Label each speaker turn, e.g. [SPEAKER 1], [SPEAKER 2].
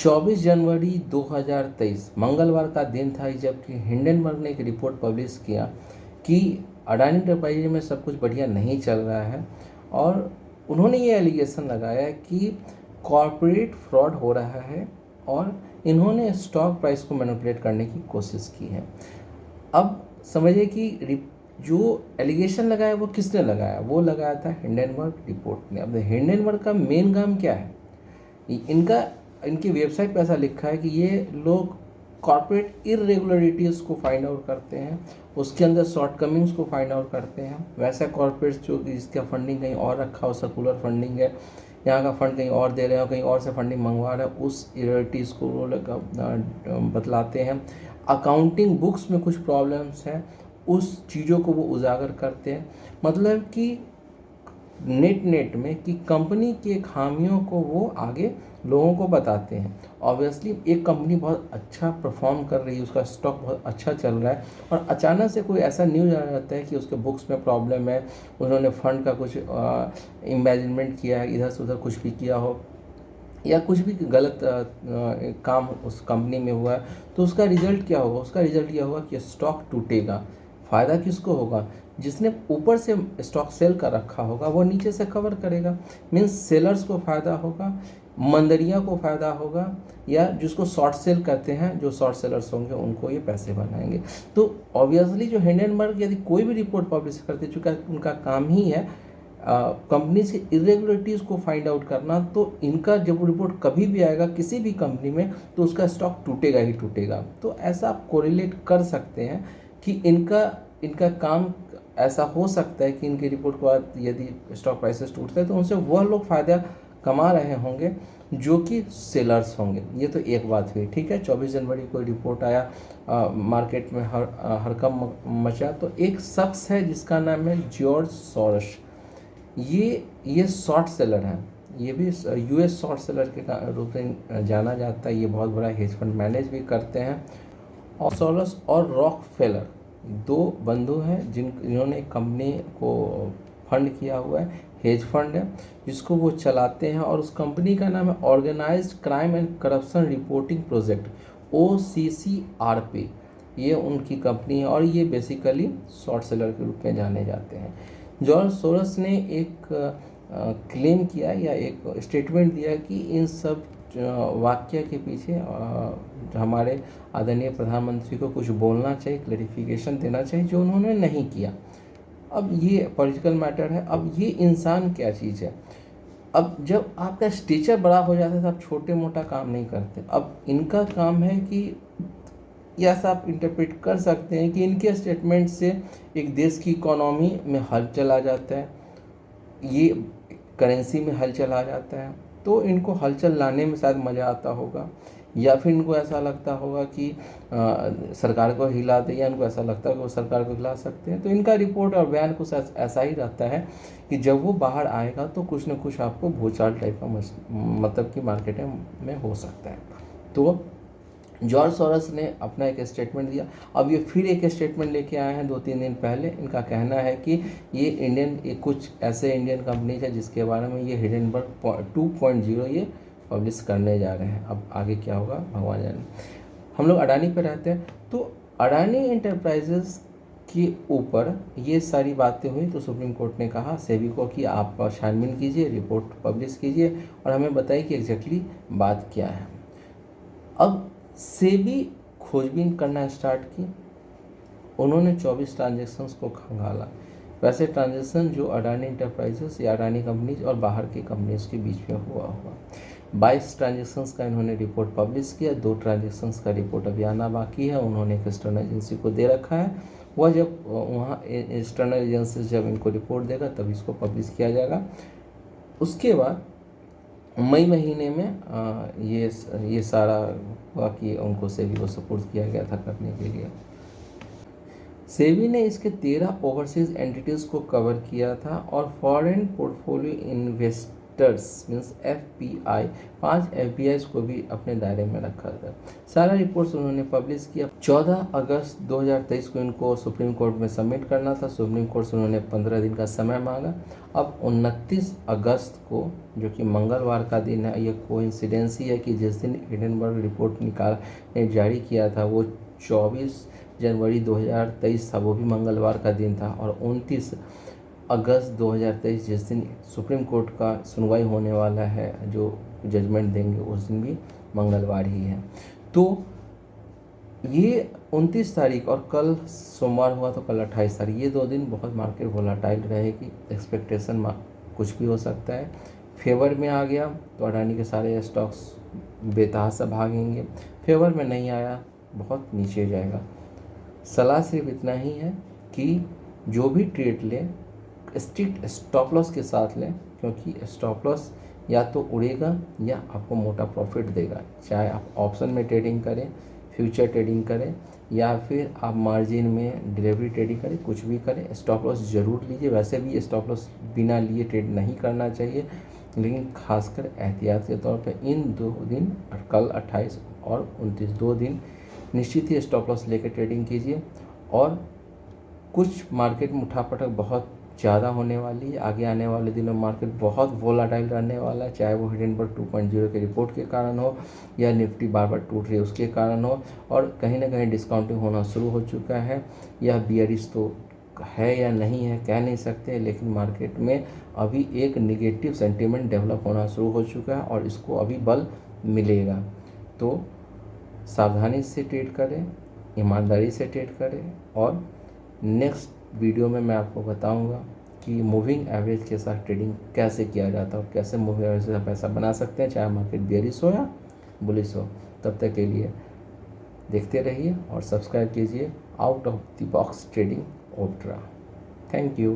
[SPEAKER 1] 24 जनवरी 2023 मंगलवार का दिन था जबकि हिंडनबर्ग ने एक रिपोर्ट पब्लिश किया कि अडानी इंटरप्राइजेज में सब कुछ बढ़िया नहीं चल रहा है और उन्होंने ये एलिगेशन लगाया कि कॉरपोरेट फ्रॉड हो रहा है और इन्होंने स्टॉक प्राइस को मैनिपुलेट करने की कोशिश की है। अब समझिए कि जो एलिगेशन लगाया वो किसने लगाया, वो लगाया था हिंडनबर्ग रिपोर्ट ने। अब हिंडनबर्ग का मेन काम क्या है, इनकी वेबसाइट पे ऐसा लिखा है कि ये लोग कॉर्पोरेट इरेगुलरिटीज़ को फाइंड आउट करते हैं, उसके अंदर शॉर्टकमिंग्स को फाइंड आउट करते हैं। वैसा कॉर्पोरेट्स जो जिसका फंडिंग कहीं और रखा हो, सर्कुलर फंडिंग है, यहाँ का फंड कहीं और दे रहे हो, कहीं और से फंडिंग मंगवा रहे हो, उस इरेगुलरिटीज़ को वो लोग बतलाते हैं। अकाउंटिंग बुक्स में कुछ प्रॉब्लम्स हैं, उस चीज़ों को वो उजागर करते हैं। मतलब कि नेट में कि कंपनी के खामियों को वो आगे लोगों को बताते हैं। ऑब्वियसली एक कंपनी बहुत अच्छा परफॉर्म कर रही है, उसका स्टॉक बहुत अच्छा चल रहा है और अचानक से कोई ऐसा न्यूज़ आ जाता है कि उसके बुक्स में प्रॉब्लम है, उन्होंने फंड का कुछ इमेजिनमेंट किया है, इधर से उधर कुछ भी किया हो या कुछ भी गलत काम उस कंपनी में हुआ है, तो उसका रिजल्ट क्या होगा? उसका रिजल्ट यह होगा कि स्टॉक टूटेगा। फ़ायदा किसको होगा? जिसने ऊपर से स्टॉक सेल कर रखा होगा वो नीचे से कवर करेगा, मीन्स सेलर्स को फ़ायदा होगा, मंदरिया को फ़ायदा होगा, या जिसको शॉर्ट सेल कहते हैं, जो शॉर्ट सेलर्स होंगे उनको ये पैसे बनाएंगे। तो ऑब्वियसली जो हिंडनबर्ग यदि कोई भी रिपोर्ट पब्लिश करते, चूँकि उनका काम ही है कंपनीज की इरेगुलरिटीज़ को फाइंड आउट करना, तो इनका जब रिपोर्ट कभी भी आएगा किसी भी कंपनी में तो उसका स्टॉक टूटेगा ही टूटेगा। तो ऐसा आप कोरिलेट कर सकते हैं कि इनका काम ऐसा हो सकता है कि इनकी रिपोर्ट के बाद यदि स्टॉक प्राइसेस टूटते हैं तो उनसे वह लोग फ़ायदा कमा रहे होंगे जो कि सेलर्स होंगे। ये तो एक बात हुई, ठीक है। 24 जनवरी को रिपोर्ट आया, मार्केट में हड़कंप मचा। तो एक शख्स है जिसका नाम है जॉर्ज सोरोस, ये शॉर्ट सेलर हैं, ये भी यूएस शॉर्ट सेलर के रूप में जाना जाता है। ये बहुत बड़ा हेज फंड मैनेज भी करते हैं। और सोरोस और रॉकफेलर दो बंधु हैं जिन्होंने एक कंपनी को फंड किया हुआ है, हेज फंड है जिसको वो चलाते हैं, और उस कंपनी का नाम है organized crime and corruption reporting project, OCCRP। ये उनकी कंपनी है और ये बेसिकली शॉर्ट सेलर के रूप में जाने जाते हैं। जॉर्ज सोरोस ने एक क्लेम किया या एक स्टेटमेंट दिया कि इन सब वाक्य के पीछे हमारे आदरणीय प्रधानमंत्री को कुछ बोलना चाहिए, क्लैरिफिकेशन देना चाहिए, जो उन्होंने नहीं किया। अब ये पॉलिटिकल मैटर है। अब ये इंसान क्या चीज़ है? अब जब आपका स्टेचर बड़ा हो जाता है तो आप छोटे मोटा काम नहीं करते। अब इनका काम है कि ऐसा आप इंटरप्रेट कर सकते हैं कि इनके स्टेटमेंट से एक देश की इकोनॉमी में हलचल आ जाता है, ये करेंसी में हलचल आ जाता है, तो इनको हलचल लाने में शायद मज़ा आता होगा, या फिर इनको ऐसा लगता होगा कि सरकार को हिला दे, या इनको ऐसा लगता है कि वो सरकार को हिला सकते हैं। तो इनका रिपोर्ट और बयान कुछ ऐसा ही रहता है कि जब वो बाहर आएगा तो कुछ न कुछ आपको भूचाल टाइप का मतलब कि मार्केट में हो सकता है। तो जॉर्ज सोरोस ने अपना एक स्टेटमेंट दिया। अब ये फिर एक स्टेटमेंट लेके आए हैं 2-3 दिन पहले। इनका कहना है कि ये कुछ ऐसे इंडियन कंपनीज है जिसके बारे में ये हिंडनबर्ग 2.0 ये पब्लिश करने जा रहे हैं। अब आगे क्या होगा भगवान जाने। हम लोग अडानी पे रहते हैं, तो अडानी इंटरप्राइजेस के ऊपर ये सारी बातें हुई तो सुप्रीम कोर्ट ने कहा सेबी को कि आप छानबीन कीजिए, रिपोर्ट पब्लिश कीजिए और हमें बताइए कि एग्जैक्टली बात क्या है। अब सेबी खोजबीन करना स्टार्ट की। उन्होंने 24 ट्रांजेक्शन्स को खंगाला, वैसे ट्रांजेक्शन जो अडानी इंटरप्राइजेस या अडानी कंपनीज और बाहर की कंपनीज के बीच में हुआ 22 ट्रांजेक्शन्स का इन्होंने रिपोर्ट पब्लिश किया। 2 ट्रांजेक्शन्स का रिपोर्ट अभी आना बाकी है, उन्होंने एक एक्सटर्नल एजेंसी को दे रखा है। वह जब वहाँ एक्सटर्नल एजेंसी जब इनको रिपोर्ट देगा तब इसको पब्लिश किया जाएगा। उसके बाद मई महीने में ये सारा हुआ कि उनको सेबी को सपोर्ट किया गया था करने के लिए। सेबी ने इसके 13 ओवरसीज एंटिटीज़ को कवर किया था और foreign portfolio factors means FPI, 5 FPIs को भी अपने दायरे में रखा था। सारा रिपोर्ट्स उन्होंने पब्लिश किया। 14 अगस्त 2023 को इनको सुप्रीम कोर्ट में सबमिट करना था। सुप्रीम कोर्ट से उन्होंने 15 दिन का समय मांगा। अब 29 अगस्त को, जो कि मंगलवार का दिन है, ये कोइंसिडेंस ही है कि जिस दिन हिंडनबर्ग रिपोर्ट ने जारी किया था वो 24 जनवरी 2023 था, वो भी मंगलवार का दिन था। और 29 अगस्त 2023 जिस दिन सुप्रीम कोर्ट का सुनवाई होने वाला है, जो जजमेंट देंगे, उस दिन भी मंगलवार ही है। तो ये 29 तारीख और कल सोमवार हुआ तो कल 28 तारीख, ये 2 दिन बहुत मार्केट वोलाटाइल रहेगी। एक्सपेक्टेशन कुछ भी हो सकता है। फेवर में आ गया तो अडानी के सारे स्टॉक्स बेतहाशा भागेंगे, फेवर में नहीं आया बहुत नीचे जाएगा। सलाह सिर्फ इतना ही है कि जो भी ट्रेड लें स्ट्रिक्ट स्टॉप लॉस के साथ लें, क्योंकि स्टॉप लॉस या तो उड़ेगा या आपको मोटा प्रॉफिट देगा। चाहे आप ऑप्शन में ट्रेडिंग करें, फ्यूचर ट्रेडिंग करें, या फिर आप मार्जिन में डिलीवरी ट्रेडिंग करें, कुछ भी करें, स्टॉप लॉस ज़रूर लीजिए। वैसे भी स्टॉप लॉस बिना लिए ट्रेड नहीं करना चाहिए, लेकिन खासकर एहतियात के तौर पर इन 2 दिन, कल 28 और 29, 2 दिन निश्चित ही स्टॉप लॉस लेकर ट्रेडिंग कीजिए। और कुछ मार्केट में उठापटक बहुत ज़्यादा होने वाली है। आगे आने वाले दिनों मार्केट बहुत वोलाटाइल रहने वाला है, चाहे वो हिंडनबर्ग 2.0 के रिपोर्ट के कारण हो या निफ्टी बार बार टूट रही है उसके कारण हो, और कहीं ना कहीं डिस्काउंटिंग होना शुरू हो चुका है। यह बियरिश तो है या नहीं है कह नहीं सकते, लेकिन मार्केट में अभी एक निगेटिव सेंटीमेंट डेवलप होना शुरू हो चुका है और इसको अभी बल मिलेगा। तो सावधानी से ट्रेड करें, ईमानदारी से ट्रेड करें। और नेक्स्ट वीडियो में मैं आपको बताऊंगा कि मूविंग एवरेज के साथ ट्रेडिंग कैसे किया जाता है और कैसे मूविंग एवरेज से पैसा बना सकते हैं, चाहे मार्केट बेयरिश हो या बुलिश हो। तब तक के लिए देखते रहिए और सब्सक्राइब कीजिए out of the box trading Optra. Thank you.